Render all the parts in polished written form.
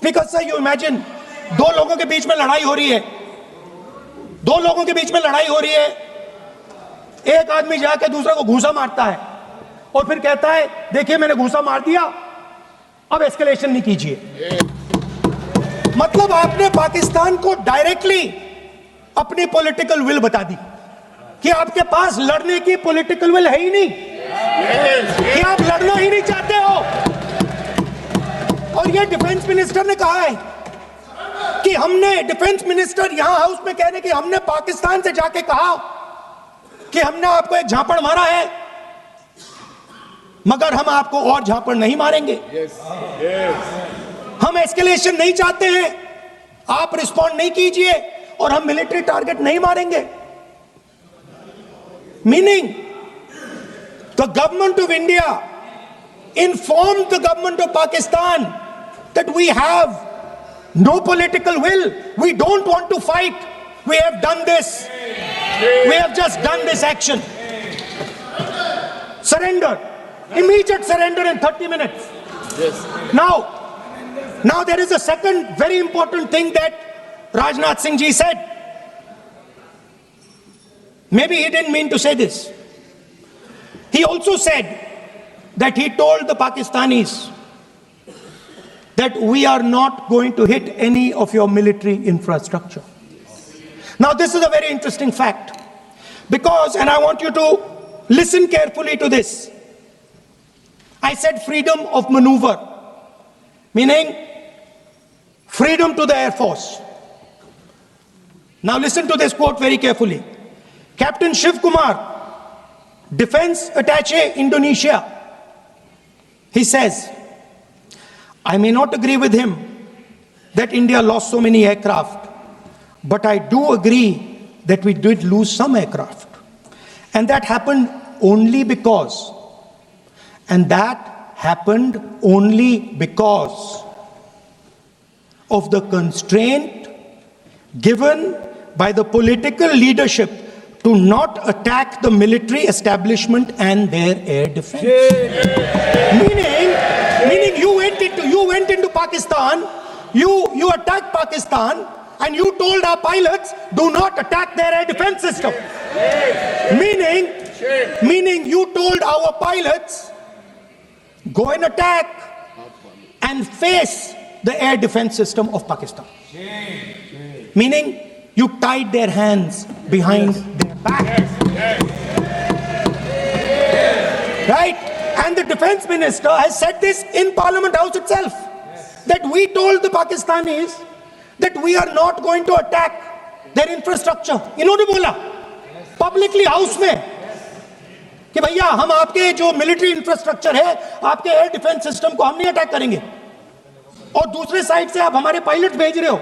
Speaker sir, you imagine, दो लोगों के बीच में लड़ाई हो रही है, दो लोगों के बीच में लड़ाई हो रही है, एक आदमी जाके दूसरे को घूंसा मारता है और फिर कहता है देखिए मैंने घूंसा मार दिया, अब एस्केलेशन नहीं कीजिए। मतलब आपने पाकिस्तान को डायरेक्टली अपनी पॉलिटिकल विल बता दी कि आपके पास लड़ने की पॉलिटिकल विल है ही नहीं, कि आप लड़ना ही नहीं चाहते हो। और ये डिफेंस मिनिस्टर ने कहा है कि हमने, डिफेंस मिनिस्टर यहां हाउस में कह रहे कि हमने पाकिस्तान से जाके कहा कि हमने आपको एक झापड़ मारा है, मगर हम आपको और झापड़ नहीं मारेंगे। हम एस्केलेशन नहीं चाहते हैं, आप रिस्पॉन्ड नहीं कीजिए और हम मिलिट्री टारगेट नहीं मारेंगे। Meaning the government of India informed the government of Pakistan that we have no political will, we don't want to fight, we have done this, we have just done this action. Surrender, immediate surrender in 30 minutes. Yes. Now there is a second very important thing that Rajnath Singh ji said. Maybe he didn't mean to say this. He also said that he told the Pakistanis that we are not going to hit any of your military infrastructure. Now this is a very interesting fact, because, and I want you to listen carefully to this, I said freedom of maneuver, meaning freedom to the Air Force. Now listen to this quote very carefully. Captain Shiv Kumar, Defense Attaché Indonesia, he says, I may not agree with him that India lost so many aircraft, but I do agree that we did lose some aircraft. And that happened only because, of the constraint given by the political leadership to not attack the military establishment and their air defense. Meaning you went into Pakistan, you attacked Pakistan, and you told our pilots, do not attack their air defense system. Meaning you told our pilots, go and attack and face the air defense system of Pakistan. Meaning you tied their hands behind their back. Right? And the defense minister has said this in Parliament House itself, that we told the Pakistanis that we are not going to attack their infrastructure. इन्होंने बोला publicly house में कि भैया हम आपके जो military infrastructure है, आपके एयर डिफेंस सिस्टम को हम नहीं अटैक करेंगे, और दूसरे साइड से आप हमारे पायलट भेज रहे हो,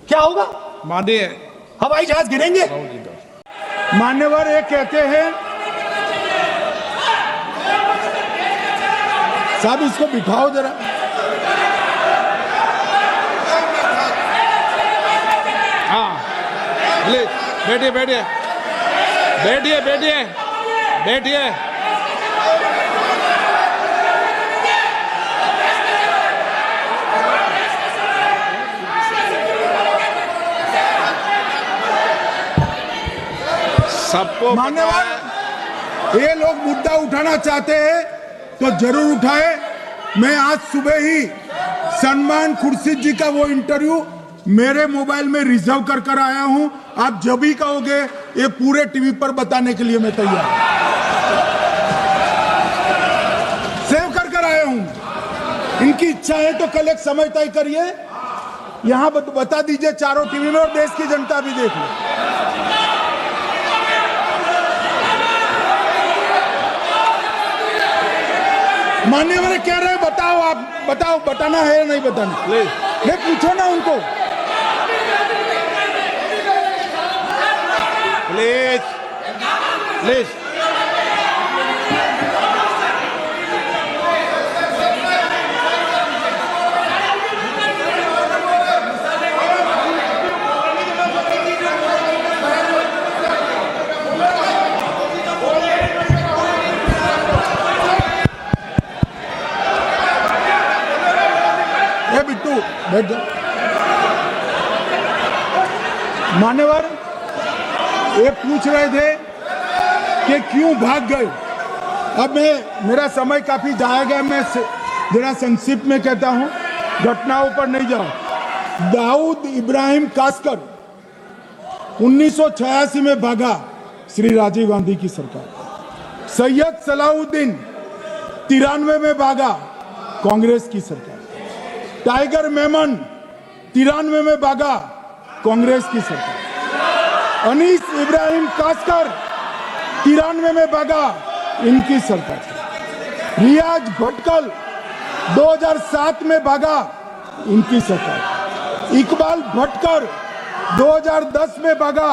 क्या होगा? माननीय हवाई जहाज गिरेंगे। मान्यवर ये कहते हैं, साहब इसको बिठाओ जरा। हाँ प्लीज बैठिए बैठिए बैठिए बैठिए बैठिए। सबको मान्यवर ये लोग मुद्दा उठाना चाहते हैं तो जरूर उठाए। मैं आज सुबह ही सलमान खुर्शीद जी का वो इंटरव्यू मेरे मोबाइल में रिजर्व कर आया हूं। आप जब भी कहोगे ये पूरे टीवी पर बताने के लिए मैं तैयार हूं। सेव कर आया हूं। इनकी इच्छा है तो कल एक समय तय करिए, यहां बता दीजिए चारों टीवी में, और देश की जनता भी देख ले। मान्यवर कह रहे हैं बताओ, आप बताओ, बताना है या नहीं बताना? ले पूछो ना उनको। Please please. ए बिट्टू बैठ जा। मान्यवर ये पूछ रहे थे कि क्यों भाग गए। अब मेरा समय काफी जाएगा, मैं जरा संक्षिप्त में कहता हूं, घटनाओं पर नहीं जाऊं। दाऊद इब्राहिम कासकर 1986 में भागा, श्री राजीव गांधी की सरकार। सैयद सलाउद्दीन 93 में भागा, कांग्रेस की सरकार। टाइगर मेमन 93 में भागा, कांग्रेस की सरकार। अनीस इब्राहिम कासकर 93 में भागा, इनकी सरकार। रियाज भटकल 2007 में भागा, इनकी सरकार। इकबाल भटकर 2010 में भागा,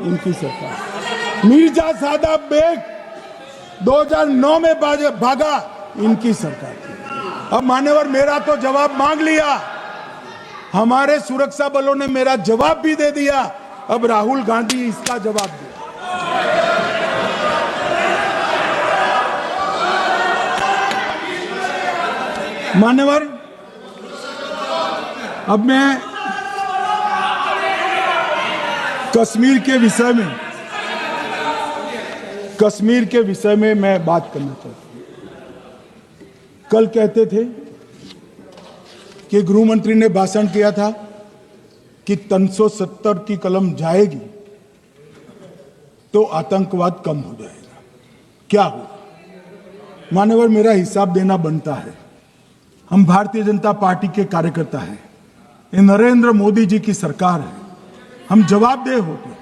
इनकी सरकार। मिर्जा सादाब बेग 2009 में भागा, इनकी सरकार। अब मान्यवर मेरा तो जवाब मांग लिया, हमारे सुरक्षा बलों ने मेरा जवाब भी दे दिया, अब राहुल गांधी इसका जवाब दे। मान्यवर अब मैं कश्मीर के विषय में मैं बात करना चाहता हूं। कल कहते थे कि गृह मंत्री ने भाषण किया था कि 370 की कलम जाएगी तो आतंकवाद कम हो जाएगा। क्या हो मान्यवर, मेरा हिसाब देना बनता है। हम भारतीय जनता पार्टी के कार्यकर्ता हैं, ये नरेंद्र मोदी जी की सरकार है, हम जवाबदेह होते हैं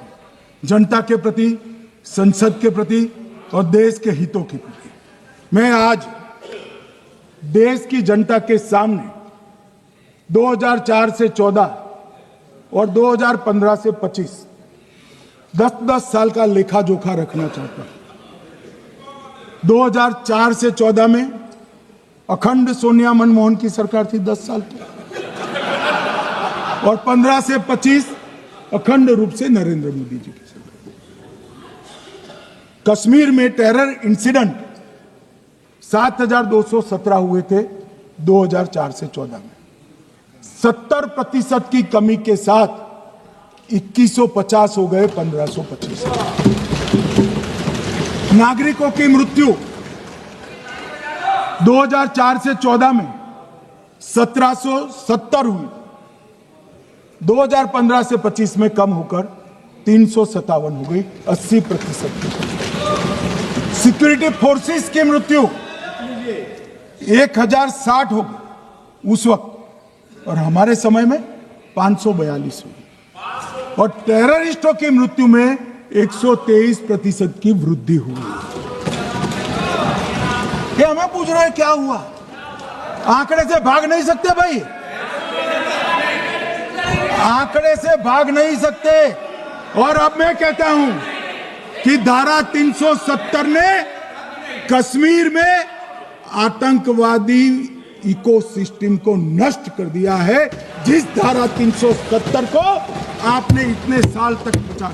जनता के प्रति, संसद के प्रति और देश के हितों के प्रति। मैं आज देश की जनता के सामने 2004 से 14 और 2015 से 25 10-10 साल का लेखा जोखा रखना चाहता हूं। 2004 से 14 में अखंड सोनिया मनमोहन की सरकार थी 10 साल की, और 15 से 25 अखंड रूप से नरेंद्र मोदी जी की सरकार। कश्मीर में टेरर इंसिडेंट 7217 हुए थे 2004 से 14 में। 70% की कमी के साथ 2150 हो गए 1525। नागरिकों की मृत्यु 2004 से 14 में 1770 हुई, 2015 से 25 में कम होकर 357 हो गई, 80%। सिक्योरिटी फोर्सेस की मृत्यु 1060 हो गई उस वक्त, और हमारे समय में 542 हुई, और टेररिस्टों की मृत्यु में 123% की वृद्धि हुई। ये हमें पूछ रहे हैं क्या हुआ? आंकड़े से भाग नहीं सकते भाई, आंकड़े से भाग नहीं सकते। और अब मैं कहता हूं कि धारा 370 ने कश्मीर में आतंकवादी इकोसिस्टम को नष्ट कर दिया है, जिस धारा 370 को आपने इतने साल तक बचा